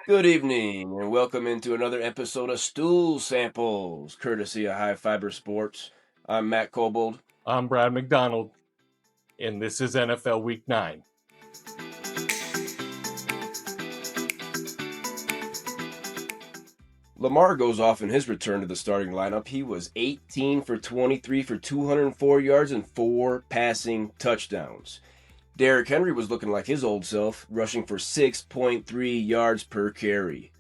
Good evening, and welcome into another episode of Stool Samples, courtesy of High Fiber Sports. I'm Matt Cobold. I'm Brad McDonald, and this is NFL Week 9. Lamar goes off in his return to the starting lineup. He was 18 for 23 for 204 yards and 4 passing touchdowns. Derrick Henry was looking like his old self, rushing for 6.3 yards per carry.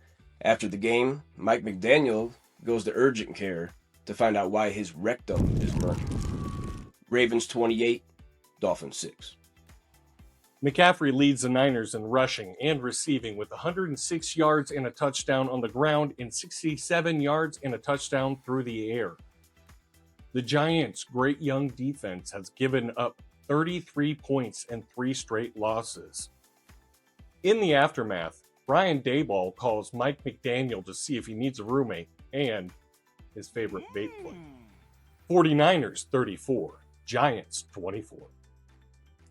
After the game, Mike McDaniel goes to urgent care to find out why his rectum is murky. Ravens 28, Dolphins 6. McCaffrey leads the Niners in rushing and receiving with 106 yards and a touchdown on the ground and 67 yards and a touchdown through the air. The Giants' great young defense has given up 33 points and 3 straight losses. In the aftermath, Brian Daboll calls Mike McDaniel to see if he needs a roommate and his favorite vape flick. 49ers 34, Giants 24.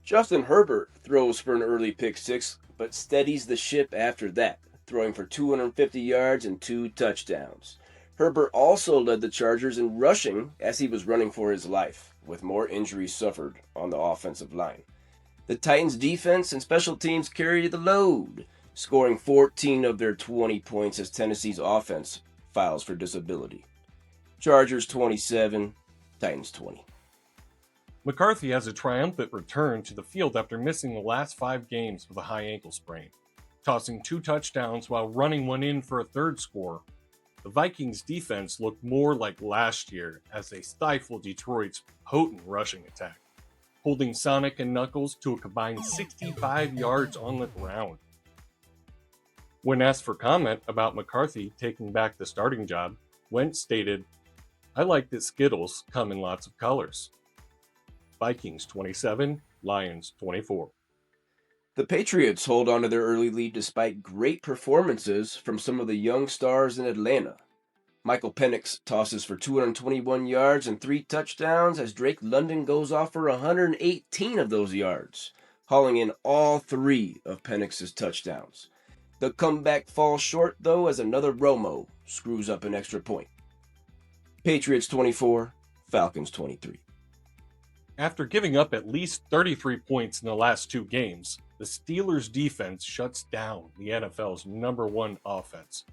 Justin Herbert throws for an early pick six, but steadies the ship after that, throwing for 250 yards and 2 touchdowns. Herbert also led the Chargers in rushing as he was running for his life, with more injuries suffered on the offensive line. The Titans' defense and special teams carried the load, scoring 14 of their 20 points as Tennessee's offense files for disability. Chargers 27, Titans 20. McCarthy has a triumphant return to the field after missing the last 5 games with a high ankle sprain, tossing 2 touchdowns while running one in for a third score. The Vikings' defense looked more like last year as they stifled Detroit's potent rushing attack, holding Sonic and Knuckles to a combined 65 yards on the ground. When asked for comment about McCarthy taking back the starting job, Wentz stated, "I like that Skittles come in lots of colors." Vikings 27, Lions 24. The Patriots hold on to their early lead despite great performances from some of the young stars in Atlanta. Michael Penix tosses for 221 yards and 3 touchdowns as Drake London goes off for 118 of those yards, hauling in all 3 of Penix's touchdowns. The comeback falls short, though, as another Romo screws up an extra point. Patriots 24, Falcons 23. After giving up at least 33 points in the last 2 games, the Steelers' defense shuts down the NFL's number 1 offense,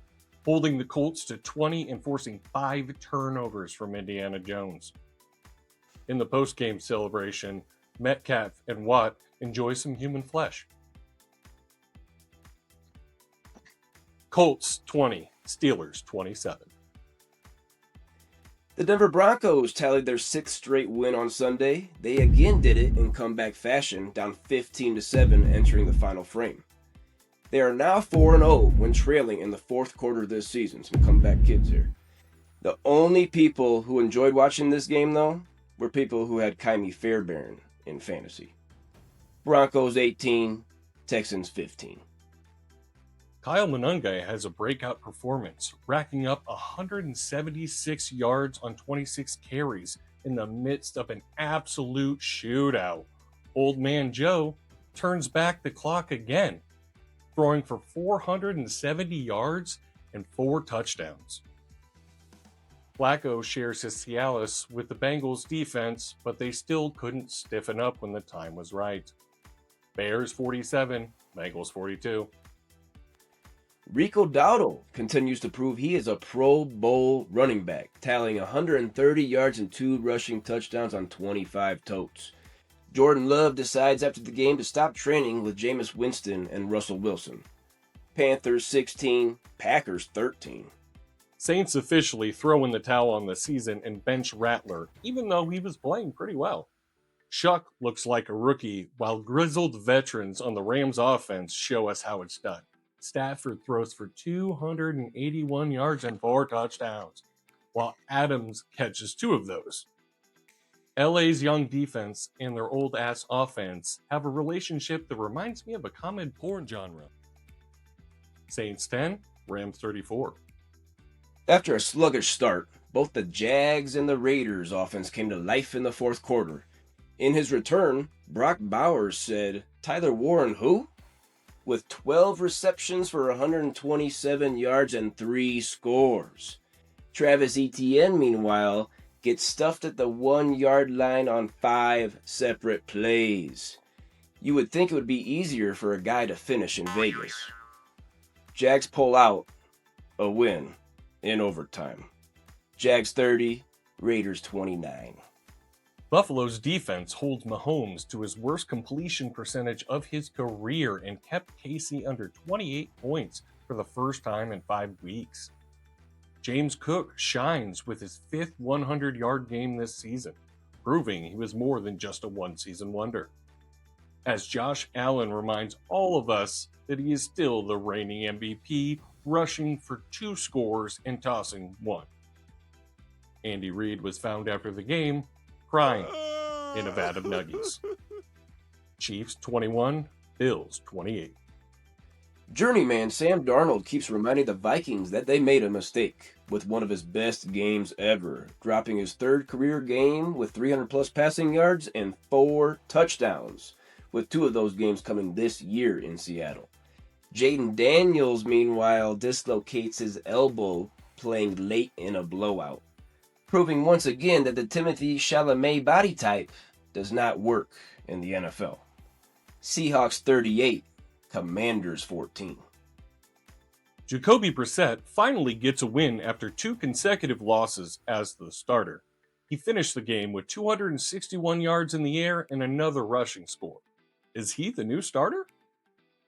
holding the Colts to 20 and forcing 5 turnovers from Indiana Jones. In the post-game celebration, Metcalf and Watt enjoy some human flesh. Colts 20, Steelers 27. The Denver Broncos tallied their 6th straight win on Sunday. They again did it in comeback fashion, down 15-7 entering the final frame. They are now 4-0 when trailing in the 4th quarter this season. Some comeback kids here. The only people who enjoyed watching this game, though, were people who had Kylie Fairbairn in fantasy. Broncos 18, Texans 15. Kyle Monangai has a breakout performance, racking up 176 yards on 26 carries in the midst of an absolute shootout. Old Man Joe turns back the clock again, throwing for 470 yards and 4 touchdowns. Flacco shares his Cialis with the Bengals defense, but they still couldn't stiffen up when the time was right. Bears 47, Bengals 42. Rico Dowdle continues to prove he is a Pro Bowl running back, tallying 130 yards and 2 rushing touchdowns on 25 totes. Jordan Love decides after the game to stop training with Jameis Winston and Russell Wilson. Panthers 16, Packers 13. Saints officially throw in the towel on the season and bench Rattler, even though he was playing pretty well. Shuck looks like a rookie, while grizzled veterans on the Rams offense show us how it's done. Stafford throws for 281 yards and 4 touchdowns, while Adams catches 2 of those. LA's young defense and their old-ass offense have a relationship that reminds me of a common porn genre. Saints 10, Rams 34. After a sluggish start, both the Jags and the Raiders offense came to life in the 4th quarter. In his return, Brock Bowers said, "Tyler Warren who?" with 12 receptions for 127 yards and 3 scores. Travis Etienne, meanwhile, gets stuffed at the 1-yard line on 5 separate plays. You would think it would be easier for a guy to finish in Vegas. Jags pull out a win in overtime. Jags 30, Raiders 29. Buffalo's defense holds Mahomes to his worst completion percentage of his career and kept Casey under 28 points for the first time in 5 weeks. James Cook shines with his 5th 100-yard game this season, proving he was more than just a one-season wonder. As Josh Allen reminds all of us that he is still the reigning MVP, rushing for 2 scores and tossing 1. Andy Reid was found after the game crying in a vat of Nuggies. Chiefs 21, Bills 28. Journeyman Sam Darnold keeps reminding the Vikings that they made a mistake with one of his best games ever, dropping his 3rd career game with 300-plus passing yards and 4 touchdowns, with 2 of those games coming this year in Seattle. Jaden Daniels, meanwhile, dislocates his elbow playing late in a blowout, proving once again that the Timothée Chalamet body type does not work in the NFL. Seahawks 38, Commanders 14. Jacoby Brissett finally gets a win after 2 consecutive losses as the starter. He finished the game with 261 yards in the air and another rushing score. Is he the new starter?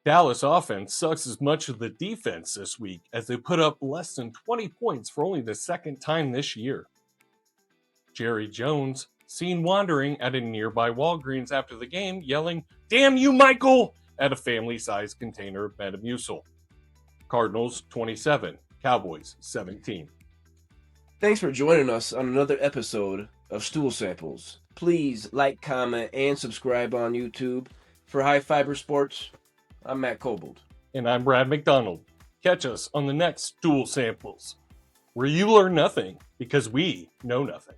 Dallas offense sucks as much as the defense this week as they put up less than 20 points for only the 2nd time this year. Jerry Jones, seen wandering at a nearby Walgreens after the game, yelling, "Damn you, Michael!" at a family-sized container of Metamucil. Cardinals 27, Cowboys 17. Thanks for joining us on another episode of Stool Samples. Please like, comment, and subscribe on YouTube. For High Fiber Sports, I'm Matt Kobold. And I'm Brad McDonald. Catch us on the next Stool Samples, where you learn nothing because we know nothing.